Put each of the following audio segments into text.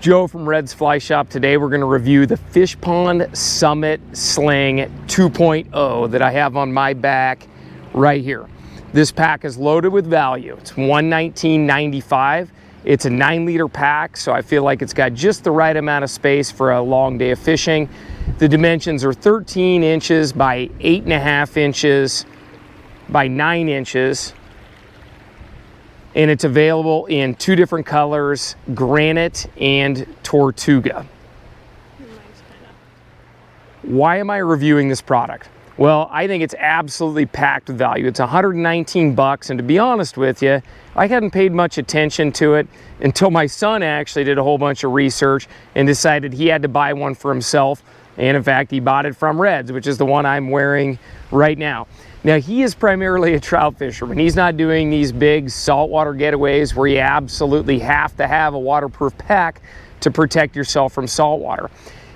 Joe from Red's Fly Shop. Today we're going to review the Fishpond Summit Sling 2.0 that I have on my back right here. This pack is loaded with value. It's $119.95. It's a 9-liter pack, so I feel like it's got just the right amount of space for a long day of fishing. The dimensions are 13 inches by 8.5 inches by 9 inches. And it's available in 2 different colors, granite and tortuga. Why am I reviewing this product? Well, I think it's absolutely packed with value. It's 119 bucks, and to be honest with you, I hadn't paid much attention to it until my son actually did a whole bunch of research and decided he had to buy one for himself. And in fact, he bought it from Red's, which is the one I'm wearing right now. Now, he is primarily a trout fisherman. He's not doing these big saltwater getaways where you absolutely have to have a waterproof pack to protect yourself from saltwater.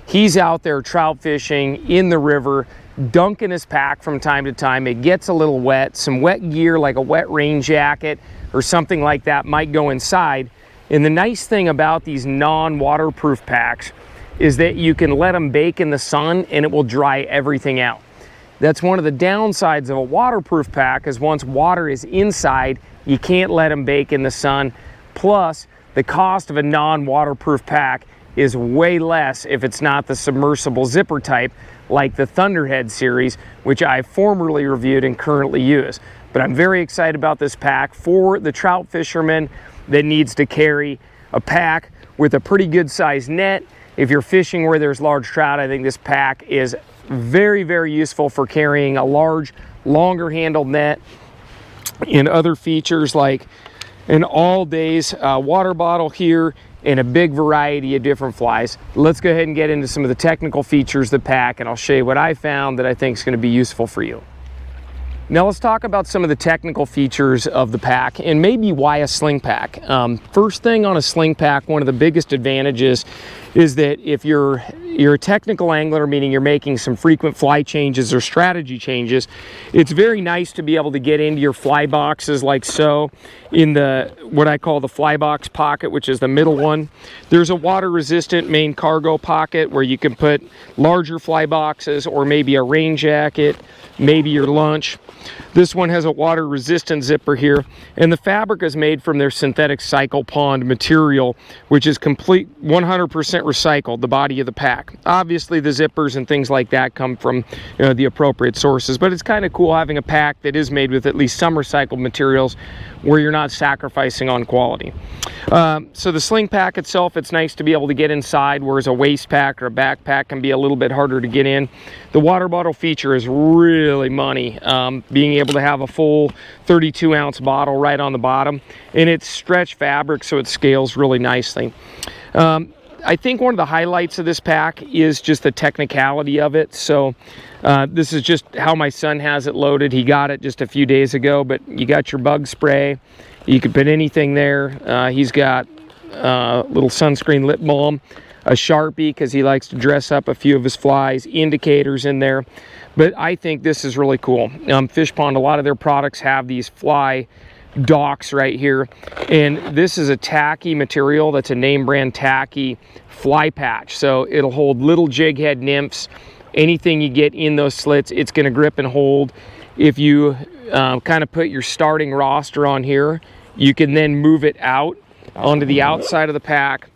He's out there trout fishing in the river, dunking his pack from time to time. It gets a little wet. Some wet gear like a wet rain jacket or something like that might go inside. And the nice thing about these non-waterproof packs is that you can let them bake in the sun and it will dry everything out. That's one of the downsides of a waterproof pack, is once water is inside, you can't let them bake in the sun. Plus, the cost of a non-waterproof pack is way less if it's not the submersible zipper type like the Thunderhead series, which I formerly reviewed and currently use. But I'm very excited about this pack for the trout fisherman that needs to carry a pack with a pretty good sized net. If you're fishing where there's large trout, I think this pack is very, very useful for carrying a large, longer handled net, and other features like an all-days water bottle here and a big variety of different flies. Let's go ahead and get into some of the technical features of the pack, and I'll show you what I found that I think is going to be useful for you. Now let's talk about some of the technical features of the pack and maybe why a sling pack. First thing on a sling pack, one of the biggest advantages is that if you're a technical angler, meaning you're making some frequent fly changes or strategy changes, it's very nice to be able to get into your fly boxes like so in the what I call the fly box pocket, which is the middle one. There's a water resistant main cargo pocket where you can put larger fly boxes or maybe a rain jacket, maybe your lunch. This one has a water resistant zipper here, and the fabric is made from their synthetic Pond material, which is complete 100% recycled, the body of the pack. Obviously the zippers and things like that come from the appropriate sources, but it's kind of cool having a pack that is made with at least some recycled materials where you're not sacrificing on quality. So the sling pack itself, it's nice to be able to get inside, whereas a waist pack or a backpack can be a little bit harder to get in. The water bottle feature is really money, being able to have a full 32-ounce bottle right on the bottom, and it's stretch fabric, so it scales really nicely. I think one of the highlights of this pack is just the technicality of it. So this is just how my son has it loaded. He got it just a few days ago, but you got your bug spray. You can put anything there. He's got little sunscreen lip balm, a Sharpie because he likes to dress up a few of his flies, indicators in there. But I think this is really cool. Fishpond, a lot of their products have these fly docks right here, and this is a tacky material that's a name brand tacky fly patch, so it'll hold little jig head nymphs. Anything you get in those slits, it's going to grip and hold. If you kind of put your starting roster on here, you can then move it out onto the outside of the pack,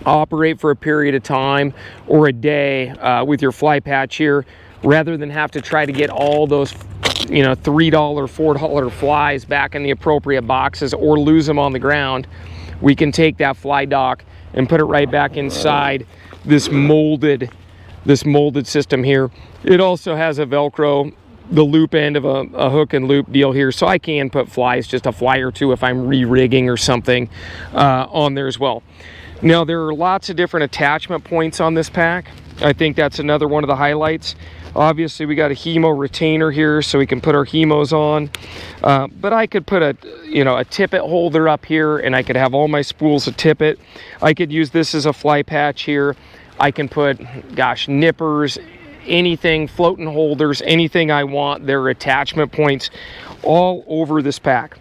operate for a period of time or a day with your fly patch here, rather than have to try to get all those $3, $4 flies back in the appropriate boxes or lose them on the ground. We can take that fly dock and put it right back inside this molded system here. It also has a Velcro, the loop end of a hook and loop deal here, so I can put flies, just a fly or two if I'm re-rigging or something on there as well. Now there are lots of different attachment points on this pack. I think that's another one of the highlights. Obviously we got a hemo retainer here so we can put our hemos on, but I could put a tippet holder up here, and I could have all my spools of tippet. I could use this as a fly patch here. I can put nippers, anything, floating holders, anything I want. There are attachment points all over this pack.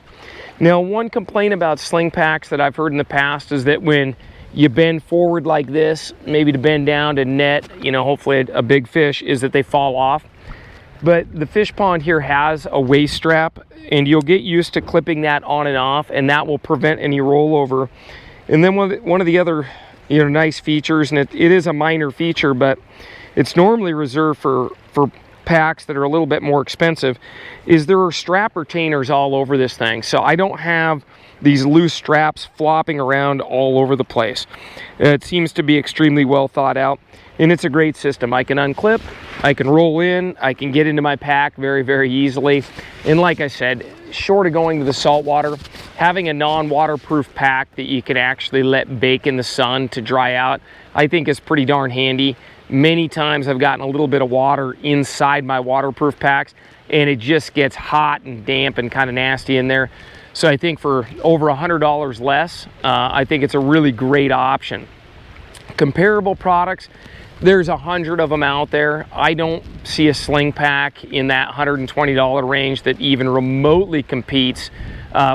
Now, one complaint about sling packs that I've heard in the past is that when you bend forward like this, maybe to bend down to net, you know, hopefully a big fish, is that they fall off. But the Fishpond here has a waist strap, and you'll get used to clipping that on and off, and that will prevent any rollover. And then one of the other, you know, nice features, and it is a minor feature, but it's normally reserved for packs that are a little bit more expensive, is there are strap retainers all over this thing. So I don't have these loose straps flopping around all over the place. It seems to be extremely well thought out, and it's a great system. I can unclip, I can roll in, I can get into my pack very, very easily. And like I said, short of going to the saltwater, having a non-waterproof pack that you can actually let bake in the sun to dry out, I think is pretty darn handy. Many times I've gotten a little bit of water inside my waterproof packs, and it just gets hot and damp and kind of nasty in there. So I think for over $100 less, I think it's a really great option. Comparable products, there's 100 of them out there. I don't see a Sling pack in that $120 range that even remotely competes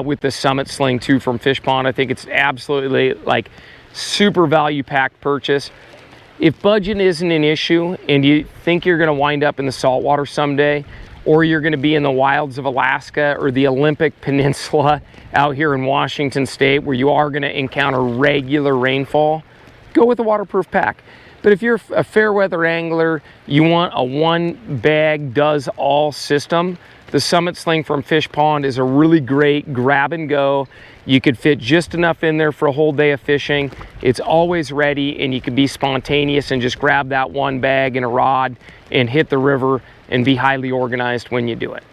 with the Summit Sling 2 from Fishpond. I think it's absolutely like super value packed purchase. If budget isn't an issue and you think you're going to wind up in the saltwater someday, or you're going to be in the wilds of Alaska or the Olympic Peninsula out here in Washington State where you are going to encounter regular rainfall, go with a waterproof pack. But if you're a fair weather angler, you want a one bag does all system, the Summit Sling from Fishpond is a really great grab and go. You could fit just enough in there for a whole day of fishing. It's always ready, and you can be spontaneous and just grab that one bag and a rod and hit the river and be highly organized when you do it.